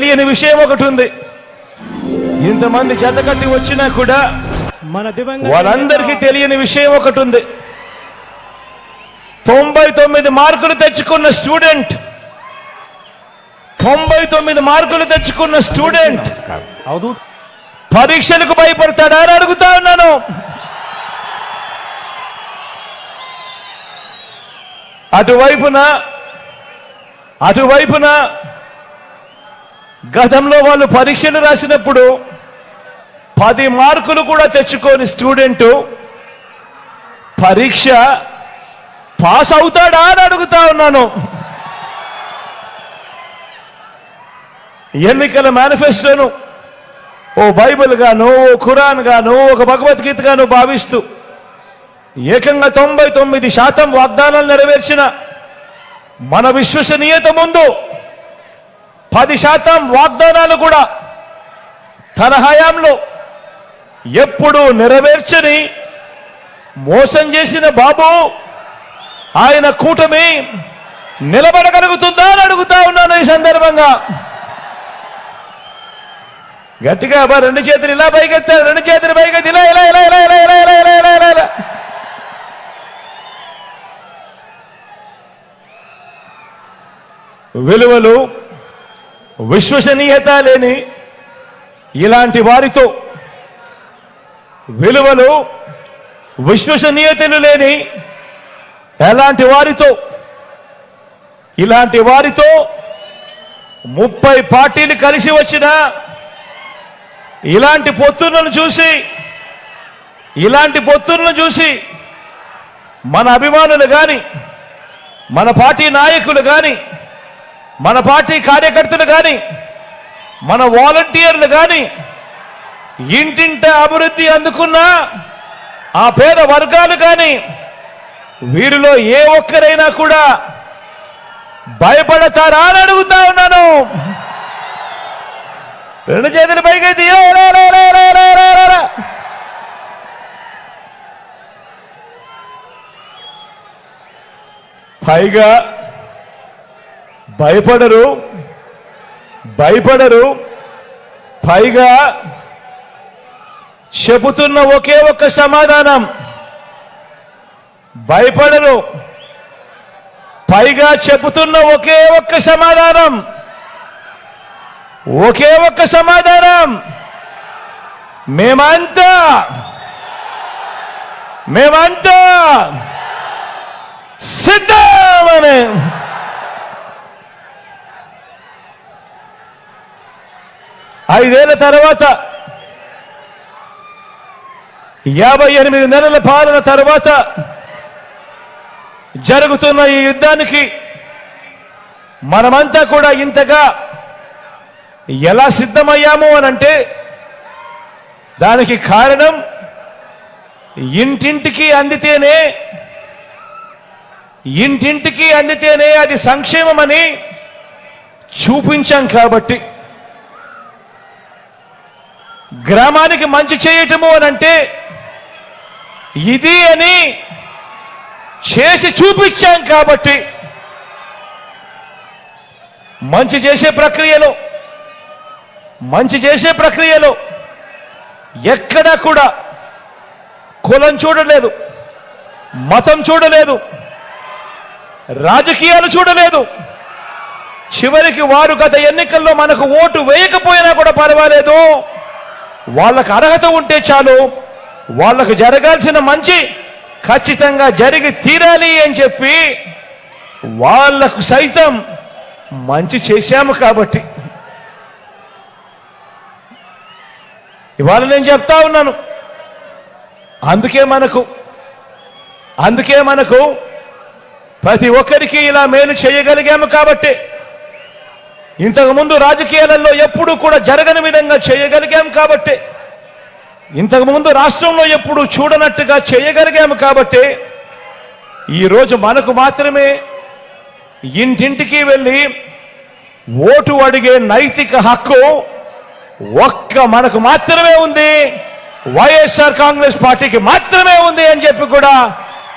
తెలియని విషయం ఒకటి ఉంది. ఇంతమంది జతకట్టి వచ్చినా కూడా వాళ్ళందరికీ తెలియని విషయం ఒకటి ఉంది. 99 మార్కులు తెచ్చుకున్న స్టూడెంట్ 99 మార్కులు తెచ్చుకున్న స్టూడెంట్ పరీక్షలకు భయపడతాడా అని అడుగుతా ఉన్నాను. అటువైపున గతంలో వాళ్ళు పరీక్షలు రాసినప్పుడు 10 మార్కులు కూడా తెచ్చుకోని స్టూడెంట్ పరీక్ష పాస్ అవుతాడా అని అడుగుతా ఉన్నాను. ఎన్నికల మేనిఫెస్టోను ఓ బైబిల్ గాను, ఓ ఖురాన్ గాను, ఒక భగవద్గీత గాను భావిస్తూ ఏకంగా 99% వాగ్దానాలు నెరవేర్చిన మన విశ్వసనీయత ముందు 10% వాగ్దానాలు కూడా తన హయాంలో ఎప్పుడూ నెరవేర్చని మోసం చేసిన బాబు ఆయన కూటమి నిలబడగలుగుతుందా అని అడుగుతా ఉన్నాను. ఈ సందర్భంగా గట్టిగా రెండు చేతులు ఇలా పైకెత్తారు, రెండు చేతులు పైకెత్తి ఇలా ఇలా ఇలా ఇలా ఇలా ఇలా ఇలా ఇలా ఇలా ఇలా ఇలా విలువలు విశ్వసనీయత లేని ఇలాంటి వారితో, విలువలు విశ్వసనీయతలు లేని ఎలాంటి వారితో, ఇలాంటి వారితో 30 పార్టీలు కలిసి వచ్చిన ఇలాంటి పొత్తులను చూసి మన అభిమానులు కానీ, మన పార్టీ నాయకులు కానీ, మన పార్టీ కార్యకర్తలు కానీ, మన వాలంటీర్లు కానీ, ఇంటింట అభివృద్ధి అందుకున్న ఆ పేద వర్గాలు కానీ, వీరిలో ఏ ఒక్కరైనా కూడా భయపడతారా అని అడుగుతా ఉన్నాను. రెండు చేతులు పైకి పైగా భయపడరు. పైగా చెబుతున్న ఒకే ఒక్క సమాధానం, భయపడరు. పైగా చెబుతున్న ఒకే ఒక్క సమాధానం, మేమంతా సిద్ధమని. 5 ఏళ్ల తర్వాత 58 నెలల పాలన తర్వాత జరుగుతున్న ఈ యుద్ధానికి మనమంతా కూడా ఇంతగా ఎలా సిద్ధమయ్యాము అనంటే దానికి కారణం ఇంటింటికి అందితేనే అది సంక్షేమమని చూపించాం కాబట్టి. గ్రామానికి మంచి చేయటము అనంటే ఇది అని చేసి చూపించాం కాబట్టి. మంచి చేసే ప్రక్రియలో ఎక్కడా కూడా కులం చూడలేదు, మతం చూడలేదు, రాజకీయాలు చూడలేదు. చివరికి వారు గత ఎన్నికల్లో మనకు ఓటు వేయకపోయినా కూడా పర్వాలేదు, వాళ్ళకు అర్హత ఉంటే చాలు, వాళ్ళకు జరగాల్సిన మంచి ఖచ్చితంగా జరిగి తీరాలి అని చెప్పి వాళ్లకు సైతం మంచి చేశాము కాబట్టి. ఇవాళ నేను చెప్తా ఉన్నాను, అందుకే మనకు ప్రతి ఒక్కరికి ఇలా మేలు చేయగలిగాము కాబట్టి. ఇంతకుముందు రాజకీయాలలో ఎప్పుడూ కూడా జరగని విధంగా చేయగలిగాం కాబట్టి, ఇంతకుముందు రాష్ట్రంలో ఎప్పుడు చూడనట్టుగా చేయగలిగాము కాబట్టి ఈరోజు మనకు మాత్రమే ఇంటింటికి వెళ్ళి ఓటు అడిగే నైతిక హక్కు మనకు మాత్రమే ఉంది, వైఎస్ఆర్ కాంగ్రెస్ పార్టీకి మాత్రమే ఉంది అని చెప్పి కూడా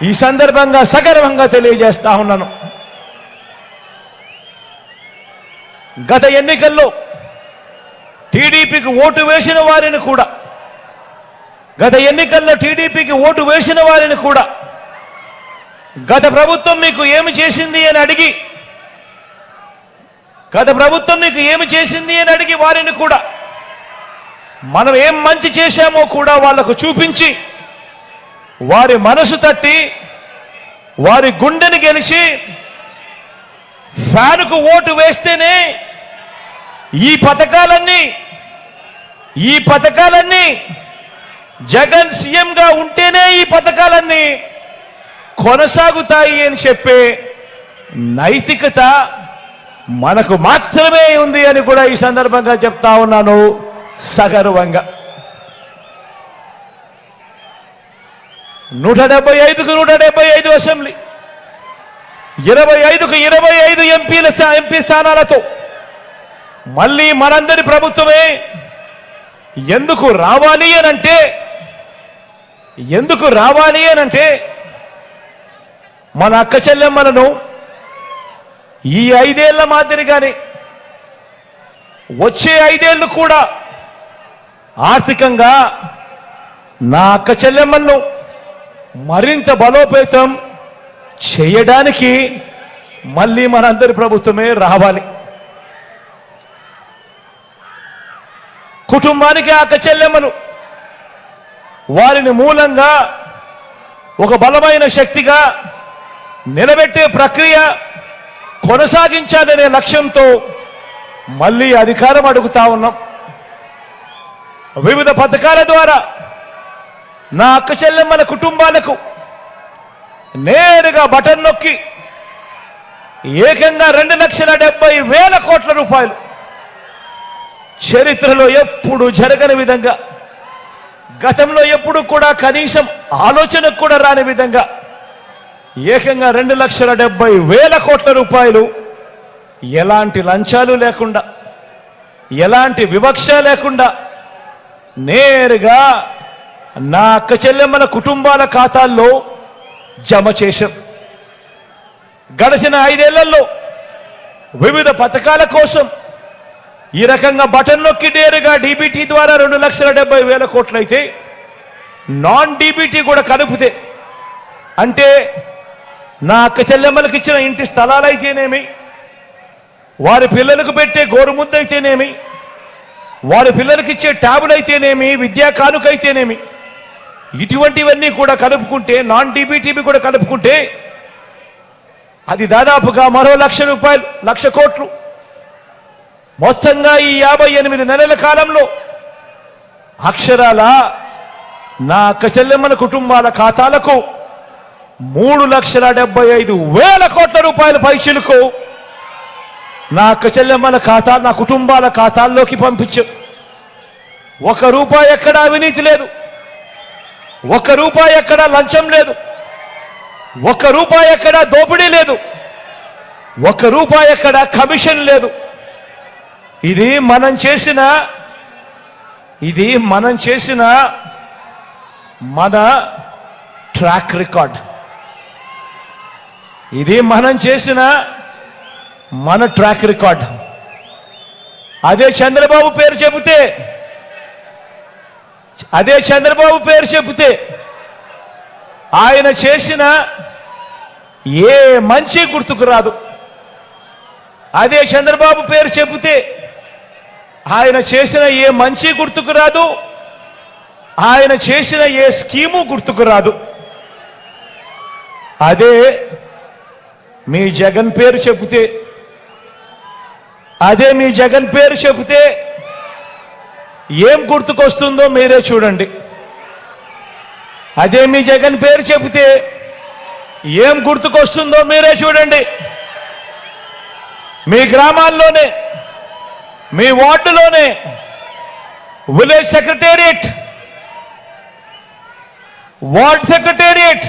ఈ సందర్భంగా సగర్వంగా తెలియజేస్తా ఉన్నాను. గత ఎన్నికల్లో టీడీపీకి ఓటు వేసిన వారిని కూడా, గత ఎన్నికల్లో టీడీపీకి ఓటు వేసిన వారిని కూడా గత ప్రభుత్వం మీకు ఏమి చేసింది అని అడిగి, గత ప్రభుత్వం మీకు ఏమి చేసింది అని అడిగి వారిని కూడా మనం ఏం మంచి చేశామో కూడా వాళ్లకు చూపించి, వారి మనసు తట్టి, వారి గుండెని గెలిచి, ఫ్యాన్కు ఓటు వేస్తేనే ఈ పథకాలన్నీ జగన్ సీఎంగా ఉంటేనే ఈ పథకాలన్నీ కొనసాగుతాయి అని చెప్పే నైతికత మనకు మాత్రమే ఉంది అని కూడా ఈ సందర్భంగా చెప్తా ఉన్నాను సగర్వంగా. 175కు 175 అసెంబ్లీ, 25కు 25 ఎంపీ స్థానాలతో మళ్ళీ మనందరి ప్రభుత్వమే ఎందుకు రావాలి అనంటే మన అక్క చెల్లెమ్మలను ఈ 5 ఏళ్ల మాదిరిగానే వచ్చే 5 ఏళ్లు కూడా ఆర్థికంగా నా అక్క చెల్లెమ్మలను మరింత బలోపేతం చేయడానికి మళ్ళీ మనందరి ప్రభుత్వమే రావాలి. కుటుంబానికి అక్క చెల్లెమ్మలు, వారిని మూలంగా ఒక బలమైన శక్తిగా నిలబెట్టే ప్రక్రియ కొనసాగించాలనే లక్ష్యంతో మళ్ళీ అధికారం అడుగుతా ఉన్నాం. వివిధ పథకాల ద్వారా నా అక్క చెల్లెమ్మల కుటుంబాలకు నేరుగా బటన్ నొక్కి ఏకంగా 2,70,000 కోట్ల రూపాయలు, చరిత్రలో ఎప్పుడు జరగని విధంగా, గతంలో ఎప్పుడు కూడా కనీసం ఆలోచనకు కూడా రాని విధంగా ఏకంగా 2,70,000 కోట్ల రూపాయలు ఎలాంటి లంచాలు లేకుండా, ఎలాంటి వివక్ష లేకుండా నేరుగా నా అక్క చెల్లెమ్మల కుటుంబాల ఖాతాల్లో జమ చేశాం. గడిచిన 5 ఏళ్లలో వివిధ పథకాల కోసం ఈ రకంగా బటన్ నొక్కి నేరుగా డీబీటీ ద్వారా 2,70,000 కోట్లు అయితే, నాన్ డీబీటీ కూడా కలిపితే, అంటే నా అక్క చెల్లెమ్మలకు ఇచ్చిన ఇంటి స్థలాలైతేనేమి, వారి పిల్లలకు పెట్టే గోరుముద్ద అయితేనేమి, వారి పిల్లలకి ఇచ్చే ట్యాబులు అయితేనేమి, విద్యా కానుకైతేనేమి, ఇటువంటివన్నీ కూడా కలుపుకుంటే, నాన్ డీబీటీవి కూడా కలుపుకుంటే అది దాదాపుగా మరో 1,00,000 రూపాయలు, 1,00,000 కోట్లు. మొత్తంగా ఈ 58 నెలల కాలంలో అక్షరాల నా అక్క చెల్లెమ్మల కుటుంబాల ఖాతాలకు 3,75,000 కోట్ల రూపాయల పైచిలకు నా అక్క చెల్లెమ్మల ఖాతా, నా కుటుంబాల ఖాతాల్లోకి పంపించాం. 1 రూపాయి ఎక్కడ అవినీతి లేదు, 1 రూపాయి ఎక్కడ లంచం లేదు, 1 రూపాయి ఎక్కడ దోపిడీ లేదు, 1 రూపాయి ఎక్కడ కమిషన్ లేదు. ఇది మనం చేసిన మన ట్రాక్ రికార్డ్. ఇది మనం చేసిన మన ట్రాక్ రికార్డ్. అదే చంద్రబాబు పేరు చెబితే ఆయన చేసిన ఏ మంచి గుర్తుకు రాదు. అదే చంద్రబాబు పేరు చెబితే ఆయన చేసిన ఏ మంచి గుర్తుకు రాదు, ఆయన చేసిన ఏ స్కీము గుర్తుకు రాదు. అదే మీ జగన్ పేరు చెబితే ఏం గుర్తుకొస్తుందో మీరే చూడండి. అదే మీ జగన్ పేరు చెబితే ఏం గుర్తుకొస్తుందో మీరే చూడండి. మీ గ్రామాల్లోనే, మీ వార్డులోనే విలేజ్ సెక్రటేరియట్, వార్డ్ సెక్రటేరియట్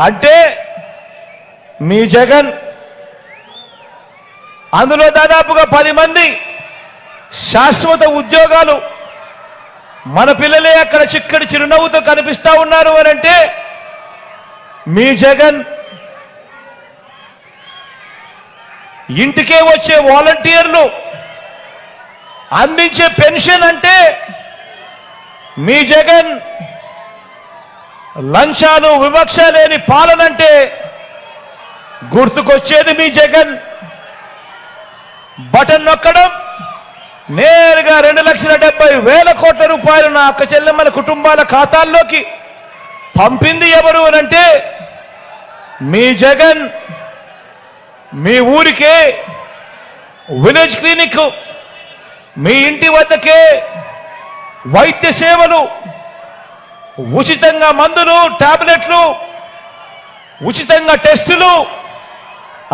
అంటే మీ జగన్, అందులో దాదాపుగా 10 మంది శాశ్వత ఉద్యోగాలు, మన పిల్లలే అక్కడ చిక్కడి చిరునవ్వుతో కనిపిస్తా ఉన్నారు అని అంటే మీ జగన్. ఇంటికే వచ్చే వాలంటీర్లు అందించే పెన్షన్ అంటే మీ జగన్, లంచాలు వివక్ష లేని పాలనంటే గుర్తుకొచ్చేది మీ జగన్. బటన్ నొక్కడం, నేరుగా 2,70,000 కోట్ల రూపాయలు నా అక్క చెల్లెమ్మల కుటుంబాల ఖాతాల్లోకి పంపింది ఎవరు అనంటే మీ జగన్. మీ ఊరికే విలేజ్ క్లినిక్, మీ ఇంటి వద్దకే వైద్య సేవలు, ఉచితంగా మందులు, టాబ్లెట్లు, ఉచితంగా టెస్టులు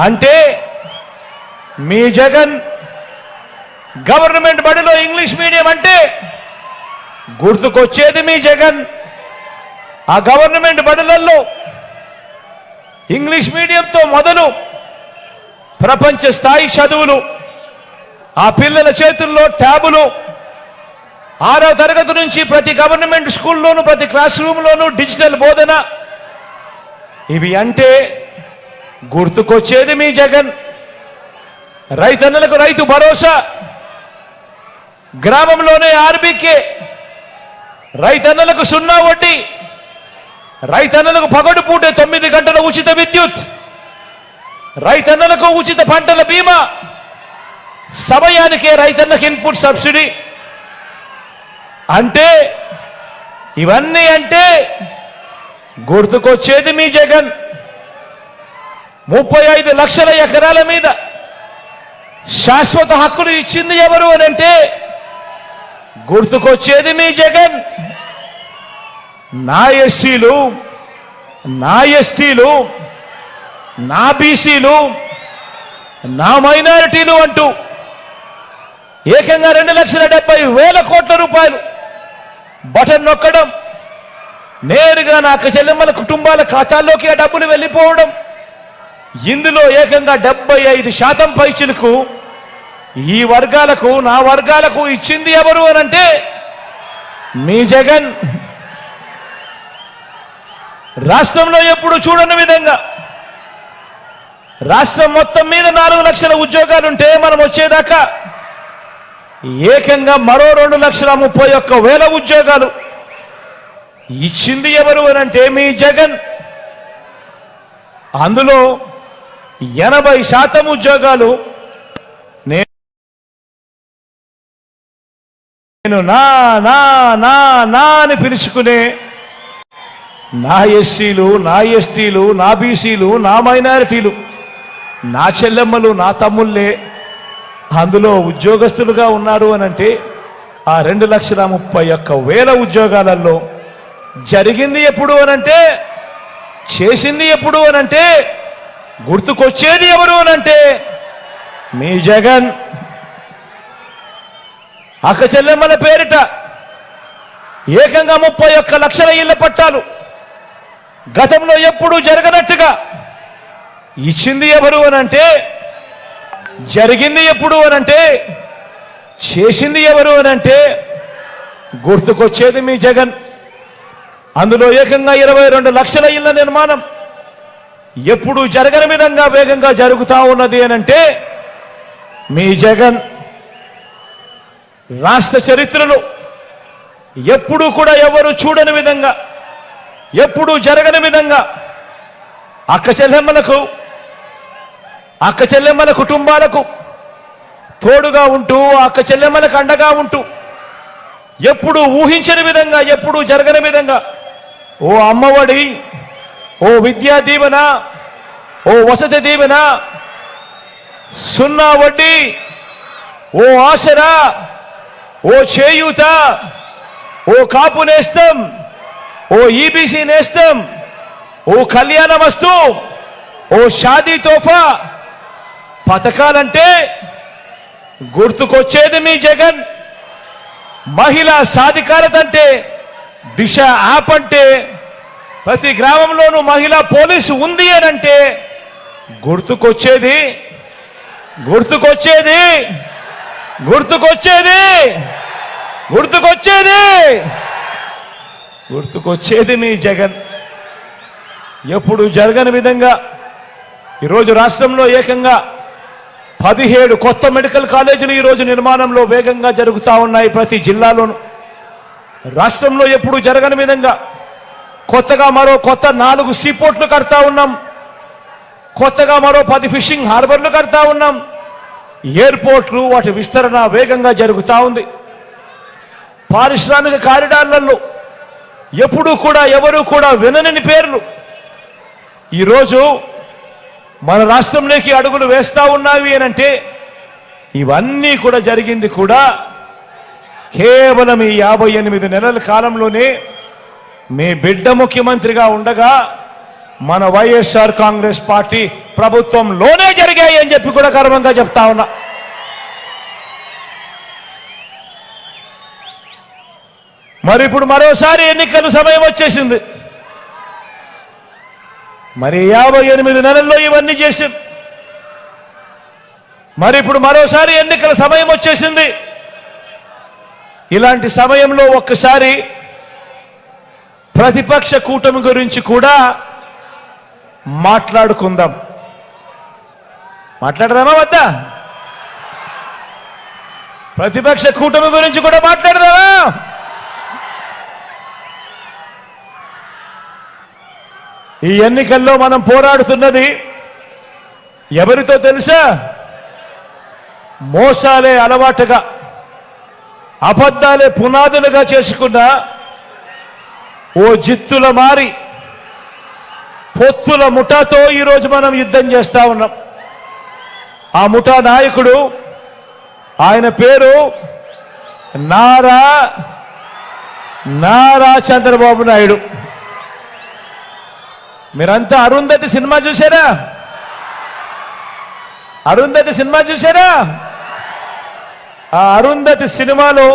అంటే మీ జగన్. గవర్నమెంట్ బడిలో ఇంగ్లీష్ మీడియం అంటే గుర్తుకొచ్చేది మీ జగన్. ఆ గవర్నమెంట్ బడులలో ఇంగ్లీష్ మీడియంతో మొదలు ప్రపంచ స్థాయి చదువులు, ఆ పిల్లల చేతుల్లో ట్యాబులు, 6వ తరగతి నుంచి ప్రతి గవర్నమెంట్ స్కూల్లోనూ ప్రతి క్లాస్ రూమ్లోనూ డిజిటల్ బోధన. ఇవి అంటే గుర్తుకొచ్చేది మీ జగన్. రైతన్నలకు రైతు భరోసా, గ్రామంలోనే ఆర్బీకే, రైతన్నలకు 0 వడ్డీ, రైతన్నలకు పగడుపూట 9 గంటల ఉచిత విద్యుత్, రైతన్నలకు ఉచిత పంటల బీమా, సమయానికే రైతన్నకు ఇన్పుట్ సబ్సిడీ. అంటే ఇవన్నీ అంటే గుర్తుకొచ్చేది మీ జగన్. 35 లక్షల ఎకరాల మీద శాశ్వత హక్కులు ఇచ్చింది ఎవరు అని అంటే గుర్తుకొచ్చేది మీ జగన్. నా ఎస్సీలు, నా ఎస్టీలు, నా బీసీలు, నా మైనారిటీలు అంటూ ఏకంగా 2,70,000 కోట్ల రూపాయలు బటన్ నొక్కడం, నేరుగా నా అక్క చెల్లెమ్మల కుటుంబాల ఖాతాల్లోకి ఆ డబ్బులు వెళ్ళిపోవడం. ఇందులో ఏకంగా 75% పైచిలకు ఈ వర్గాలకు, నా వర్గాలకు ఇచ్చింది ఎవరు అనంటే మీ జగన్. రాష్ట్రంలో ఎప్పుడు చూడని విధంగా రాష్ట్రం మొత్తం మీద 4 లక్షల ఉద్యోగాలుంటే మనం వచ్చేదాకా ఏకంగా మరో 2,31,000 ఉద్యోగాలు ఇచ్చింది ఎవరు అనంటే మీ జగన్. అందులో 80% ఉద్యోగాలు నేను నా నా నా నా అని పిలుచుకునే నా ఎస్సీలు, నా ఎస్టీలు, నా బీసీలు, నా మైనారిటీలు, నా చెల్లెమ్మలు, నా తమ్ముళ్ళే అందులో ఉద్యోగస్తులుగా ఉన్నారు అనంటే ఆ 2,31,000 ఉద్యోగాలలో జరిగింది ఎప్పుడు అనంటే, చేసింది ఎప్పుడు అనంటే, గుర్తుకొచ్చేది ఎవరు అనంటే మీ జగన్. అక్క చెల్లెమ్మల పేరిట ఏకంగా 31 లక్షల ఇళ్ల పట్టాలు గతంలో ఎప్పుడూ జరగనట్టుగా ఇచ్చింది ఎవరు అనంటే, జరిగింది ఎప్పుడు అనంటే, చేసింది ఎవరు అనంటే గుర్తుకొచ్చేది మీ జగన్. అందులో ఏకంగా 22 లక్షల ఇళ్ల నిర్మాణం ఎప్పుడు జరగని విధంగా వేగంగా జరుగుతూ ఉన్నది అనంటే మీ జగన్. రాష్ట్ర చరిత్రలో ఎప్పుడూ కూడా ఎవరు చూడని విధంగా, ఎప్పుడూ జరగని విధంగా అక్క చెల్లెమ్మల కుటుంబాలకు తోడుగా ఉంటూ, అక్క చెల్లెమ్మలకు అండగా ఉంటూ, ఎప్పుడు ఊహించని విధంగా, ఎప్పుడు జరగని విధంగా ఓ అమ్మఒడి, ఓ విద్యా దీవెన, ఓ వసతి దీవెన, 0 వడ్డీ, ఓ ఆసరా, ఓ చేయూత, ఓ కాపు నేస్తం, ఓ ఈబీసీ నేస్తం, ఓ కళ్యాణ వస్తు, ఓ షాదీ తోఫా పథకాలంటే గుర్తుకొచ్చేది మీ జగన్. మహిళా సాధికారత అంటే దిశ యాప్ అంటే, ప్రతి గ్రామంలోనూ మహిళా పోలీసు ఉంది అని అంటే గుర్తుకొచ్చేది గుర్తుకొచ్చేది గుర్తుకొచ్చేది గుర్తుకొచ్చేది గుర్తుకొచ్చేది మీ జగన్. ఎప్పుడు జరగని విధంగా ఈరోజు రాష్ట్రంలో ఏకంగా 17 కొత్త మెడికల్ కాలేజీలు ఈరోజు నిర్మాణంలో వేగంగా జరుగుతూ ఉన్నాయి ప్రతి జిల్లాలోనూ. రాష్ట్రంలో ఎప్పుడు జరగని విధంగా కొత్తగా మరో 4 సీపోర్ట్లు కడతా ఉన్నాం. కొత్తగా మరో 10 ఫిషింగ్ హార్బర్లు కడతా ఉన్నాం. ఎయిర్పోర్ట్లు వాటి విస్తరణ వేగంగా జరుగుతూ ఉంది. పారిశ్రామిక కారిడార్లలో ఎప్పుడూ కూడా ఎవరు కూడా వినని పేర్లు ఈరోజు మన రాష్ట్రంలోకి అడుగులు వేస్తా ఉన్నావి అనంటే ఇవన్నీ కూడా జరిగింది కూడా కేవలం ఈ 58 నెలల కాలంలోనే మీ బిడ్డ ముఖ్యమంత్రిగా ఉండగా మన వైఎస్ఆర్ కాంగ్రెస్ పార్టీ ప్రభుత్వంలోనే జరిగాయి అని చెప్పి కూడా గర్వంగా చెప్తా ఉన్నా. మరి ఇప్పుడు మరోసారి ఎన్నికల సమయం వచ్చేసింది. మరి 58 నెలల్లో ఇవన్నీ చేశాం. మరి ఇప్పుడు మరోసారి ఎన్నికల సమయం వచ్చేసింది. ఇలాంటి సమయంలో ఒక్కసారి ప్రతిపక్ష కూటమి గురించి కూడా మాట్లాడుకుందాం. మాట్లాడదామా వద్దా? ప్రతిపక్ష కూటమి గురించి కూడా మాట్లాడదామా? ఈ ఎన్నికల్లో మనం పోరాడుతున్నది ఎవరితో తెలుసా? మోసాలే అలవాటుగా అబద్ధాలే పునాదులుగా చేసుకున్న ఓ జిత్తుల మారి పొత్తుల ముఠాతో ఈరోజు మనం యుద్ధం చేస్తా ఉన్నాం. ఆ ముఠా నాయకుడు ఆయన పేరు నారా చంద్రబాబు నాయుడు. మీరంతా అరుంధతి సినిమా చూసారా? అరుంధతి సినిమా చూసారా? ఆ అరుంధతి సినిమాలో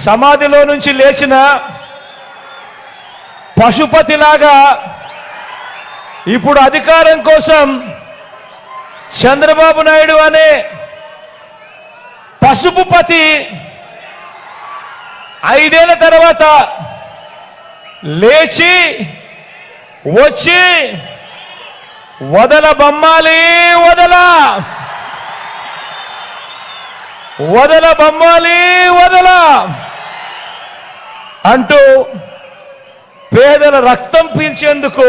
సమాధిలో నుంచి లేచిన పశుపతిలాగా ఇప్పుడు అధికారం కోసం చంద్రబాబు నాయుడు అనే పశుపతి 5 ఏళ్ల తర్వాత లేచి వచ్చి వదల బొమ్మాలి వదల అంటూ పేదల రక్తం పీల్చేందుకు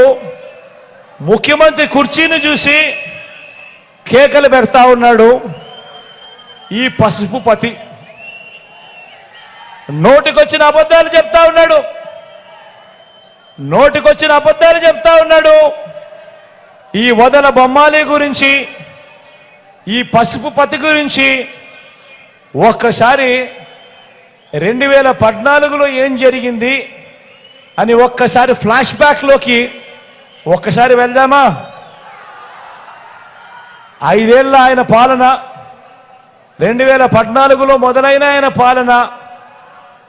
ముఖ్యమంత్రి కుర్చీని చూసి కేకలు పెడతా ఉన్నాడు ఈ పశుపతి. నోటికొచ్చిన అబద్ధాలు చెప్తా ఉన్నాడు. ఈ వదల బొమ్మాలి గురించి, ఈ పశుపతి గురించి ఒక్కసారి 2014లో ఏం జరిగింది అని ఒక్కసారి ఫ్లాష్ బ్యాక్లోకి ఒక్కసారి వెళ్దామా? 5 ఏళ్ల ఆయన పాలన, 2014లో మొదలైన ఆయన పాలన,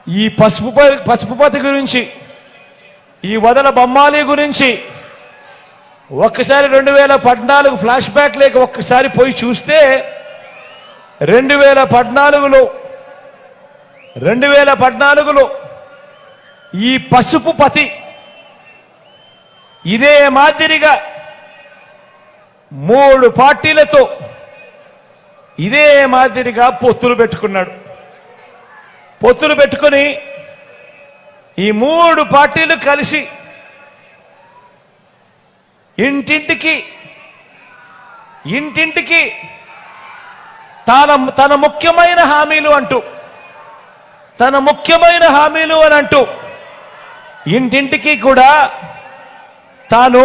ఈ పశుపతి గురించి, ఈ వదల బొమ్మాలి గురించి ఒక్కసారి 2014 ఫ్లాష్ బ్యాక్ లేక ఒక్కసారి పోయి చూస్తే 2014లో ఈ పశుపతి ఇదే మాదిరిగా 3 పార్టీలతో ఇదే మాదిరిగా పొత్తులు పెట్టుకుని ఈ 3 పార్టీలు కలిసి ఇంటింటికి తన ముఖ్యమైన హామీలు అని అంటూ ఇంటింటికి కూడా తాను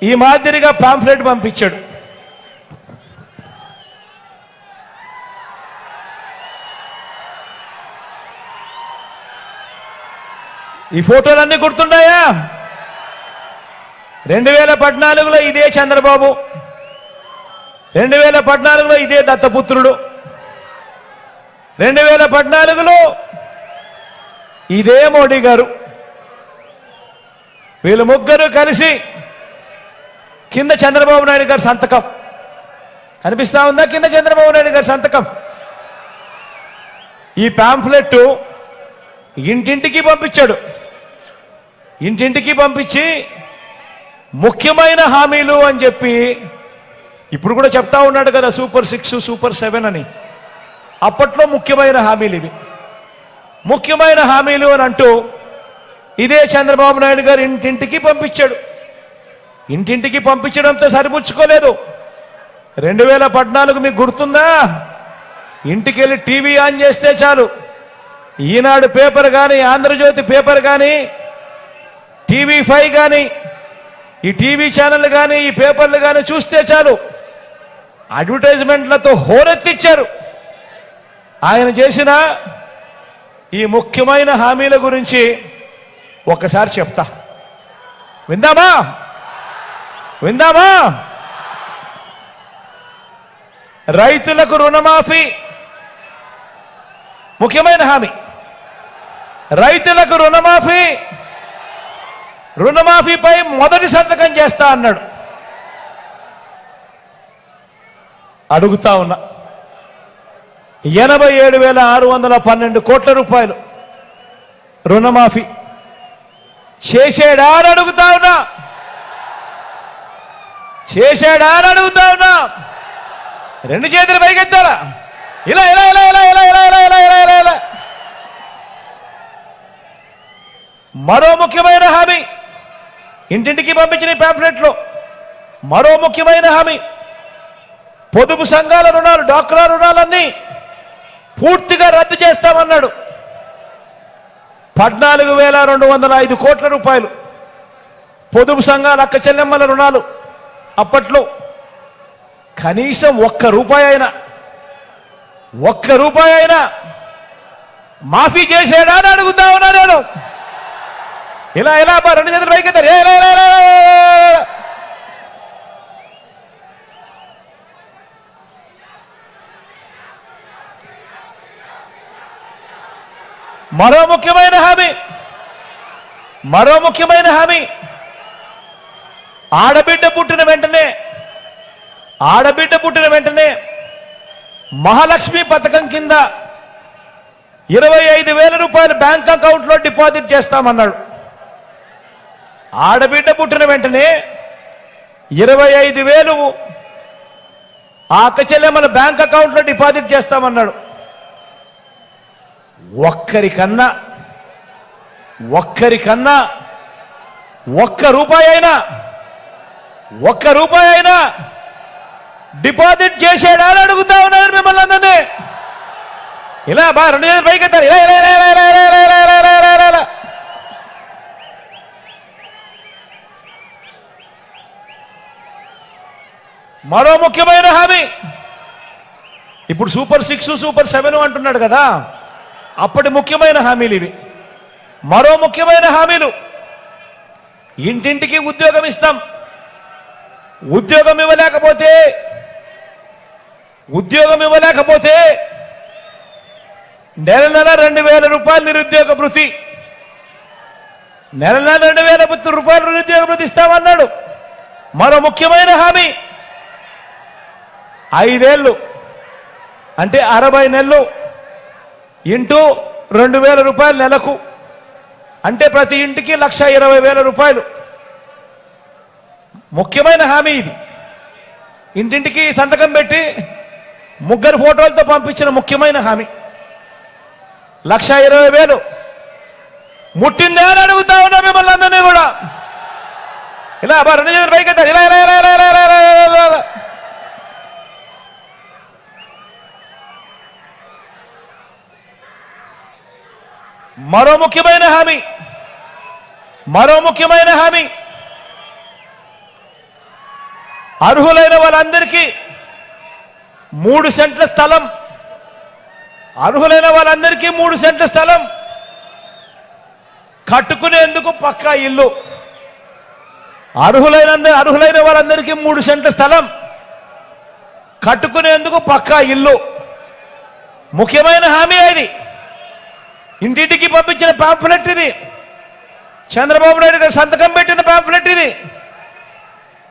ఈ మాదిరిగా పాంఫ్లెట్ పంపించాడు. ఈ ఫోటోలన్నీ గుర్తున్నాయా? 2014లో ఇదే చంద్రబాబు, 2014లో ఇదే దత్తపుత్రుడు, 2014లో ఇదే మోడీ గారు. వీళ్ళు ముగ్గురు కలిసి కింద చంద్రబాబు నాయుడు గారి సంతకం కనిపిస్తా ఉందా? కింద చంద్రబాబు నాయుడు గారి సంతకం. ఈ పాంఫ్లెట్ ఇంటింటికి పంపించి ముఖ్యమైన హామీలు అని చెప్పి ఇప్పుడు కూడా చెప్తా ఉన్నాడు కదా సూపర్ 6 సూపర్ 7 అని. అప్పట్లో ముఖ్యమైన హామీలు ఇవి. ముఖ్యమైన హామీలు అని అంటూ ఇదే చంద్రబాబు నాయుడు గారు ఇంటింటికి పంపించాడు. ఇంటింటికి పంపించడంతో సరిపుచ్చుకోలేదు. 2014 మీకు గుర్తుందా? ఇంటికి వెళ్ళి టీవీ ఆన్ చేస్తే చాలు, ఈనాడు పేపర్ కానీ, ఆంధ్రజ్యోతి పేపర్ కానీ, TV5 కానీ, ఈ టీవీ ఛానల్ కానీ, ఈ పేపర్లు కానీ చూస్తే చాలు అడ్వర్టైజ్మెంట్లతో హోరెత్తిచ్చారు. ఆయన చేసిన ఈ ముఖ్యమైన హామీల గురించి ఒక్కసారి చెప్తా, విందామా? రైతులకు రుణమాఫీ ముఖ్యమైన హామీ. రైతులకు రుణమాఫీపై మొదటి సంతకం చేస్తా అన్నాడు. అడుగుతా ఉన్నా, 87,612 కోట్ల రూపాయలు రుణమాఫీ చేశాడా అని అడుగుతా ఉన్నా. రెండు చేతులు పైకెత్తారా? ఇలా ఇలా ఇలా ఇలా ఇలా ఇలా ఇలా ఇలా ఇలా ఇలా ఇలా. మరో ముఖ్యమైన హామీ, ఇంటింటికి పంపించిన ప్యాంఫ్లెట్లో మరో ముఖ్యమైన హామీ, పొదుపు సంఘాల రుణాలు, డ్వాక్రా రుణాలన్నీ పూర్తిగా రద్దు చేస్తామన్నాడు. 14,205 కోట్ల రూపాయలు పొదుపు సంఘాల అక్క చెల్లెమ్మల రుణాలు. అప్పట్లో కనీసం ఒక్క రూపాయి అయినా మాఫీ చేశాడా అని అడుగుతా ఉన్నా నేను. ఇలా ఇలా రెండు చేతులు పైకెత్తారు. మరో ముఖ్యమైన హామీ, ఆడబిడ్డ పుట్టిన వెంటనే మహాలక్ష్మి పథకం కింద 25,000 రూపాయలు బ్యాంక్ అకౌంట్లో డిపాజిట్ చేస్తామన్నాడు. ఆడబిడ్డ పుట్టిన వెంటనే 25,000 ఆ అక్క చెల్లెమ్మల బ్యాంక్ అకౌంట్లో డిపాజిట్ చేస్తామన్నాడు. ఒక్కరికన్నా ఒక్క రూపాయి అయినా డిపాజిట్ చేశాడా అని అడుగుతా ఉన్నారు మిమ్మల్ని అందరినీ. ఇలా రెండు చేతులు పైకెత్తారు. మరో ముఖ్యమైన హామీ, ఇప్పుడు సూపర్ 6 సూపర్ 7 అంటున్నాడు కదా, అప్పటి ముఖ్యమైన హామీలు ఇవి. మరో ముఖ్యమైన హామీలు, ఇంటింటికి ఉద్యోగం ఇస్తాం. ఉద్యోగం ఇవ్వలేకపోతే నెల 2,000 రూపాయలు నిరుద్యోగ భృతి, నెల 2,000 రూపాయలు నిరుద్యోగ భృతి ఇస్తామన్నాడు. మరో ముఖ్యమైన హామీ, 5 ఏళ్ళు అంటే 60 నెలలు ఇంటూ 2,000 రూపాయలు నెలకు, అంటే ప్రతి ఇంటికి 1,20,000 రూపాయలు. ముఖ్యమైన హామీ ఇది. ఇంటింటికి సంతకం పెట్టి 3 ఫోటోలతో పంపించిన ముఖ్యమైన హామీ. 1,20,000 ముట్టిందే అని అడుగుతా ఉన్నా మిమ్మల్ని అందరినీ కూడా. ఇలా రెండు చేతులు పైకెత్తారు. ఇలా ఇలా ఇలా ఇలా ఇలా ఇలా ఇలా. మరో ముఖ్యమైన హామీ, అర్హులైన వాళ్ళందరికీ 3 సెంట్ల స్థలం, కట్టుకునేందుకు పక్కా ఇల్లు. అర్హులైన వాళ్ళందరికీ 3 సెంట్ల స్థలం, కట్టుకునేందుకు పక్కా ఇల్లు. ముఖ్యమైన హామీ ఇది. ఇంటింటికి పంపించిన పాంఫ్లెట్ ఇది. చంద్రబాబు నాయుడు గారు సంతకం పెట్టిన పాంఫ్లెట్ ఇది.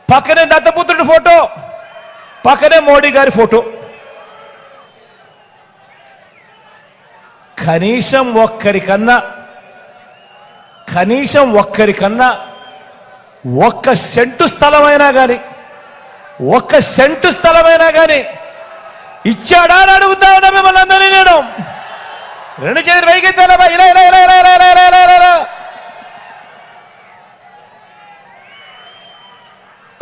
పక్కనే దత్తపుత్రుడి ఫోటో, పక్కనే మోడీ గారి ఫోటో. కనీసం ఒక్కరికన్నా 1 సెంటు స్థలమైనా కానీ, ఒక్క సెంటు స్థలమైనా కానీ ఇచ్చాడా అని అడుగుతా ఉన్నా మిమ్మల్ని అందరినీ నేను. రెండు చేతులు వైకెత్తాలమ్మా, ఇలా ఇలా ఇలా ఇలా ఇలా ఇలా ఇలా ఇలా ఇలా.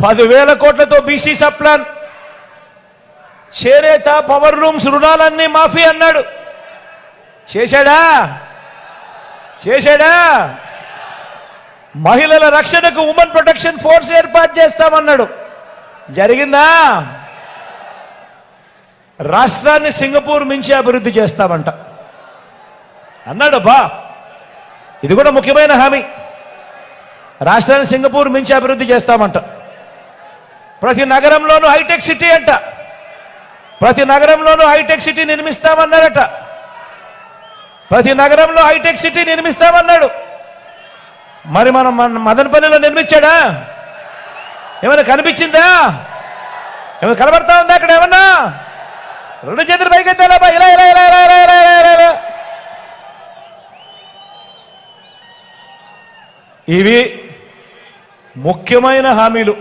10,000 కోట్లతో బీసీ సప్లాన్, చేనేత, పవర్ రూమ్స్ రుణాలన్నీ మాఫీ అన్నాడు. చేశాడా? చేశాడా? మహిళల రక్షణకు ఉమెన్ ప్రొటెక్షన్ ఫోర్స్ ఏర్పాటు చేస్తామన్నాడు. జరిగిందా? రాష్ట్రాన్ని సింగపూర్ మించి అభివృద్ధి చేస్తామంట అన్నాడు. బా, ఇది కూడా ముఖ్యమైన హామీ. రాష్ట్రాన్ని సింగపూర్ మించి అభివృద్ధి చేస్తామంట. ప్రతి నగరంలోనూ హైటెక్ సిటీ అంట. ప్రతి నగరంలోనూ హైటెక్ సిటీ నిర్మిస్తామన్నారట. ప్రతి నగరంలో హైటెక్ సిటీ నిర్మిస్తామన్నాడు. మరి మనం మదనపల్లిలో నిర్మించాడా? ఏమైనా కనిపించిందా? ఏమైనా కనబడతా ఉందా అక్కడ ఏమన్నా? రెండు చేతులు పైకెత్తాలా? ఇలా ఇలా ఇలా ఇలా ఇలా ఇలా ఇలా ఇలా. ఇవి ముఖ్యమైన హామీలు.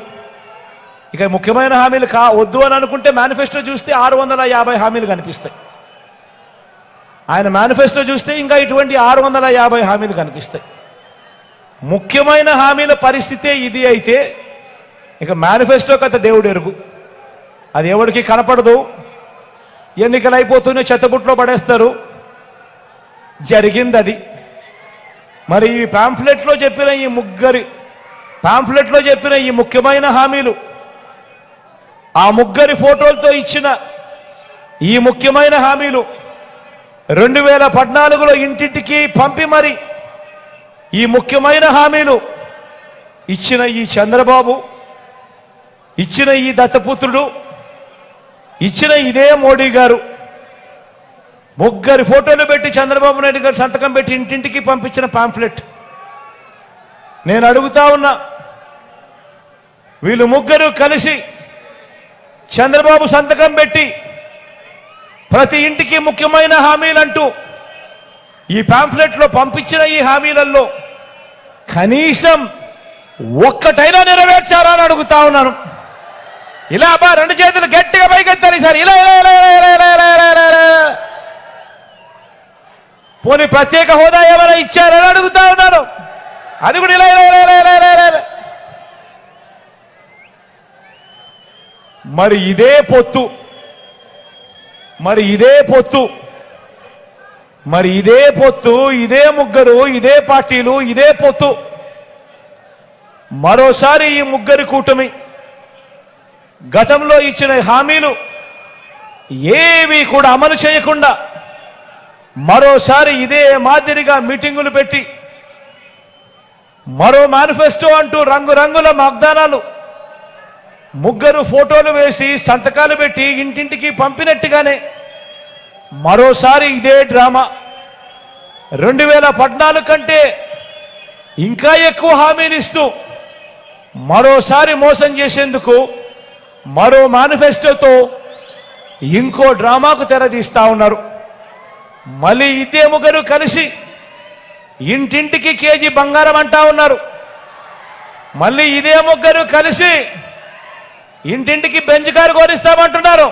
ఇక ముఖ్యమైన హామీలు వద్దు అని అనుకుంటే మేనిఫెస్టో చూస్తే 650 హామీలు కనిపిస్తాయి. ఆయన మేనిఫెస్టో చూస్తే ఇంకా ఇటువంటి 650 హామీలు కనిపిస్తాయి. ముఖ్యమైన హామీల పరిస్థితే ఇది అయితే ఇక మేనిఫెస్టో కథ దేవుడు ఎరుగు. అది ఎవరికి కనపడదు. ఎన్నికలు అయిపోతూనే చెత్తబుట్లో పడేస్తారు. జరిగింది అది. మరి ఈ పాంఫ్లెట్లో చెప్పిన ఈ ముఖ్యమైన హామీలు, ఆ ముగ్గురి ఫోటోలతో ఇచ్చిన ఈ ముఖ్యమైన హామీలు 2014లో ఇంటింటికి పంపి మరి ఈ ముఖ్యమైన హామీలు ఇచ్చిన ఈ చంద్రబాబు, ఇచ్చిన ఈ దత్తపుత్రుడు, ఇచ్చిన ఇదే మోడీ గారు ముగ్గురి ఫోటోలు పెట్టి చంద్రబాబు నాయుడు గారు సంతకం పెట్టి ఇంటింటికి పంపించిన పాంఫ్లెట్. నేను అడుగుతా ఉన్నా, వీళ్ళు ముగ్గురు కలిసి చంద్రబాబు సంతకం పెట్టి ప్రతి ఇంటికి ముఖ్యమైన హామీలంటూ ఈ పాంఫ్లెట్లో పంపించిన ఈ హామీలలో కనీసం ఒక్కటైనా నెరవేర్చారా అని అడుగుతా ఉన్నాను. ఇలా అబ్బా, రెండు చేతులు గట్టిగా పైకెత్తారు సార్. ఇలా ఇలా ఇలా ఇలా ఇలా ఇలా ఇలా ఇలా. పోనీ ప్రత్యేక హోదా ఏమైనా ఇచ్చారని అడుగుతా ఉన్నాను. అది కూడా ఇలా ఇలా ఇలా ఇలా ఇలా ఇలా. మరి ఇదే పొత్తు, ఇదే ముగ్గురు, ఇదే పార్టీలు, ఇదే పొత్తు మరోసారి ఈ ముగ్గురి కూటమి గతంలో ఇచ్చిన హామీలు ఏవి కూడా అమలు చేయకుండా మరోసారి ఇదే మాదిరిగా మీటింగులు పెట్టి మరో మేనిఫెస్టో అంటూ రంగురంగుల వాగ్దానాలు, ముగ్గురు ఫోటోలు వేసి సంతకాలు పెట్టి ఇంటింటికి పంపినట్టుగానే మరోసారి ఇదే డ్రామా. 2014 కంటే ఇంకా ఎక్కువ హామీలు ఇస్తూ మరోసారి మోసం చేసేందుకు మరో మేనిఫెస్టోతో ఇంకో డ్రామాకు తెరదీస్తా ఉన్నారు. మళ్ళీ ఇదే ముగ్గురు కలిసి ఇంటింటికి కేజీ బంగారం అంటా ఉన్నారు. మళ్ళీ ఇదే ముగ్గురు కలిసి ఇంటింటికి బెంచ్ కారు కోరిస్తామంటున్నారు.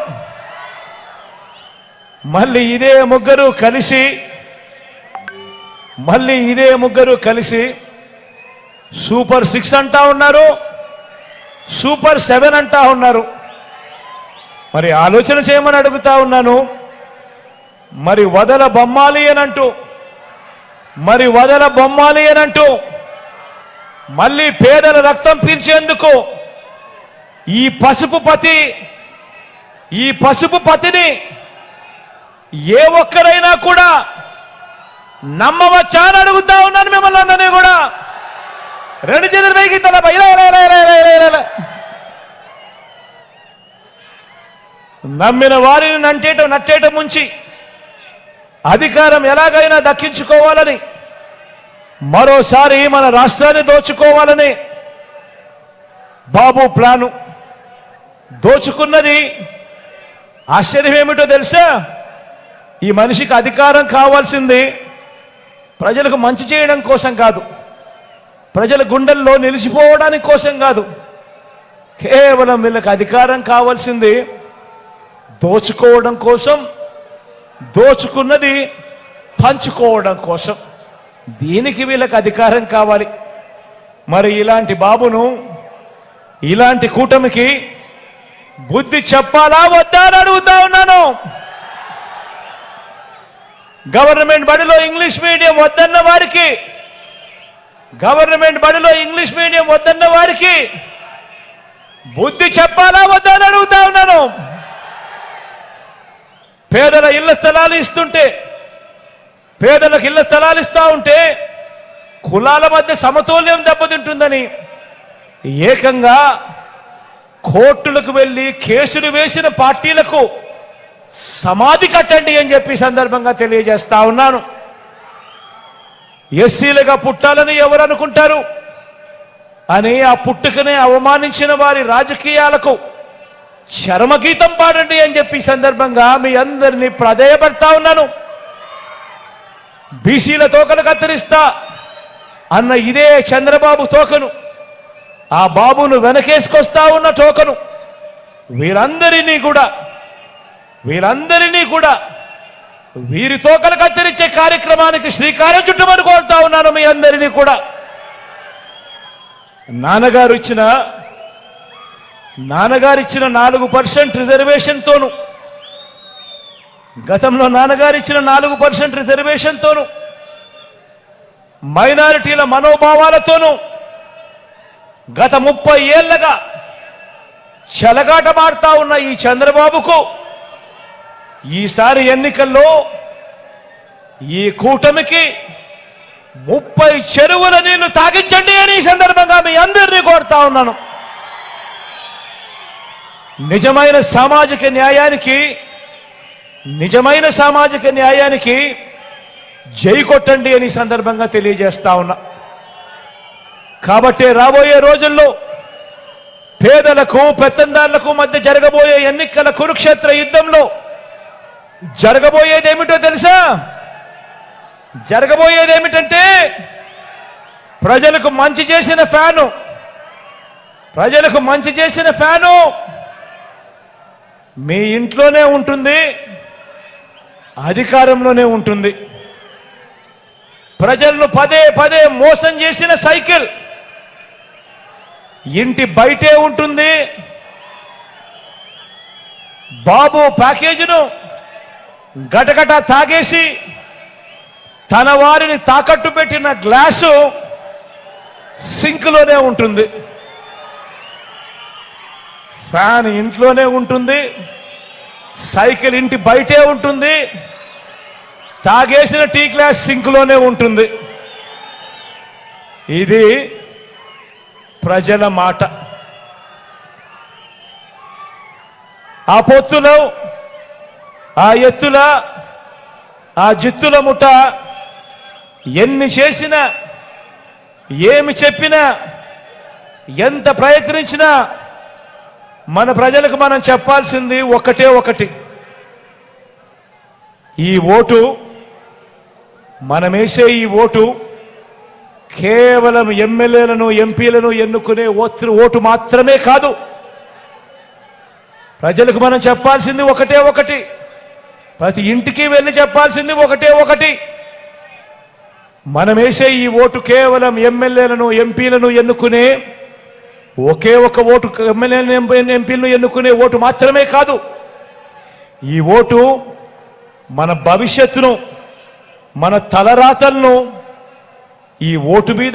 మళ్ళీ ఇదే ముగ్గురు కలిసి సూపర్ 6 అంటా ఉన్నారు, సూపర్ 7 అంటా ఉన్నారు. మరి ఆలోచన చేయమని అడుగుతా ఉన్నాను. మరి వదల బొమ్మాలి అనంటూ మళ్ళీ పేదల రక్తం పీల్చేందుకు ఈ పసుపు పతిని ఏ ఒక్కరైనా కూడా నమ్మవచ్చా అని అడుగుతా ఉన్నాను మిమ్మల్ని అందరినీ కూడా. రెండు చేతులు పైకి తలపై నమ్మిన వారిని నట్టేట ముంచి అధికారం ఎలాగైనా దక్కించుకోవాలని, మరోసారి మన రాష్ట్రాన్ని దోచుకోవాలని బాబు ప్లాను. దోచుకున్నది ఆశ్చర్యం ఏమిటో తెలుసా? ఈ మనిషికి అధికారం కావాల్సింది ప్రజలకు మంచి చేయడం కోసం కాదు, ప్రజల గుండెల్లో నిలిచిపోవడానికి కోసం కాదు. కేవలం వీళ్ళకి అధికారం కావాల్సింది దోచుకోవడం కోసం, దోచుకున్నది పంచుకోవడం కోసం. దీనికి వీళ్ళకి అధికారం కావాలి. మరి ఇలాంటి బాబును, ఇలాంటి కూటమికి బుద్ధి చెప్పాలా వద్దా అని అడుగుతా ఉన్నాను. గవర్నమెంట్ బడిలో ఇంగ్లీష్ మీడియం వద్దన్న వారికి, గవర్నమెంట్ బడిలో ఇంగ్లీష్ మీడియం వద్దన్న వారికి బుద్ధి చెప్పాలా వద్దా అని అడుగుతా ఉన్నాను. పేదల ఇళ్ల స్థలాలు ఇస్తుంటే, పేదలకు ఇళ్ల స్థలాలు ఇస్తా ఉంటే కులాల మధ్య సమతుల్యం దెబ్బతింటుందని ఏకంగా కోర్టులకు వెళ్ళి కేసులు వేసిన పార్టీలకు సమాధి కట్టండి అని చెప్పి సందర్భంగా తెలియజేస్తా ఉన్నాను. ఎస్సీలుగా పుట్టాలని ఎవరు అనుకుంటారు అని ఆ పుట్టుకనే అవమానించిన వారి రాజకీయాలకు చరమగీతం పాడండి అని చెప్పి సందర్భంగా మీ అందరినీ ప్రాధేయపడతా ఉన్నాను. బీసీల తోకలు కత్తిరిస్తా అన్న ఇదే చంద్రబాబు తోకను, ఆ బాబును వెనకేసుకొస్తా ఉన్న టోకను వీరందరినీ కూడా వీరి తోకలు కత్తిరించే కార్యక్రమానికి శ్రీకారం చుట్టమని కోరుతా ఉన్నాను. మీ అందరినీ కూడా నాన్నగారు ఇచ్చిన 4% రిజర్వేషన్తోను, గతంలో నాన్నగారు ఇచ్చిన 4% రిజర్వేషన్తోను, మైనారిటీల మనోభావాలతోనూ గత 30 ఏళ్లుగా చెలగాటమాడుతా ఉన్న ఈ చంద్రబాబుకు ఈసారి ఎన్నికల్లో ఈ కూటమికి 30 చెరువుల నీళ్లు తాగించండి అని ఈ సందర్భంగా మీ అందరినీ కోరుతా ఉన్నాను. నిజమైన సామాజిక న్యాయానికి జై కొట్టండి అని సందర్భంగా తెలియజేస్తా ఉన్నా. కాబట్టి రాబోయే రోజుల్లో పేదలకు పెత్తందారులకు మధ్య జరగబోయే ఎన్నికల కురుక్షేత్ర యుద్ధంలో జరగబోయేదేమిటో తెలుసా? జరగబోయేదేమిటంటే ప్రజలకు మంచి చేసిన ఫ్యాను మీ ఇంట్లోనే ఉంటుంది, అధికారంలోనే ఉంటుంది. ప్రజలను పదే పదే మోసం చేసిన సైకిల్ ఇంటి బయటే ఉంటుంది. బాబు ప్యాకేజీను గటగట తాగేసి తన వారిని తాకట్టు పెట్టిన గ్లాసు సింక్లోనే ఉంటుంది. ఫ్యాన్ ఇంట్లోనే ఉంటుంది, సైకిల్ ఇంటి బయటే ఉంటుంది, తాగేసిన టీ గ్లాస్ సింక్లోనే ఉంటుంది. ఇది ప్రజల మాట. ఆ పొత్తులో, ఆ ఎత్తుల, ఆ జిత్తుల ముఠ ఎన్ని చేసినా, ఏమి చెప్పినా, ఎంత ప్రయత్నించినా మన ప్రజలకు మనం చెప్పాల్సింది ఒకటి. ఈ ఓటు, మనమేసే ఈ ఓటు కేవలం ఎమ్మెల్యేలను, ఎంపీలను ఎన్నుకునే ఓటు మాత్రమే కాదు. ప్రజలకు మనం చెప్పాల్సింది ఒకటి. ప్రతి ఇంటికి వెళ్ళి చెప్పాల్సింది ఒకటి. మనమేసే ఈ ఓటు కేవలం ఎమ్మెల్యేలను, ఎంపీలను ఎన్నుకునే ఒకే ఒక ఓటు, ఎమ్మెల్యేలను, ఎంపీలను ఎన్నుకునే ఓటు మాత్రమే కాదు. ఈ ఓటు మన భవిష్యత్తును, మన తలరాతలను ఈ ఓటు మీద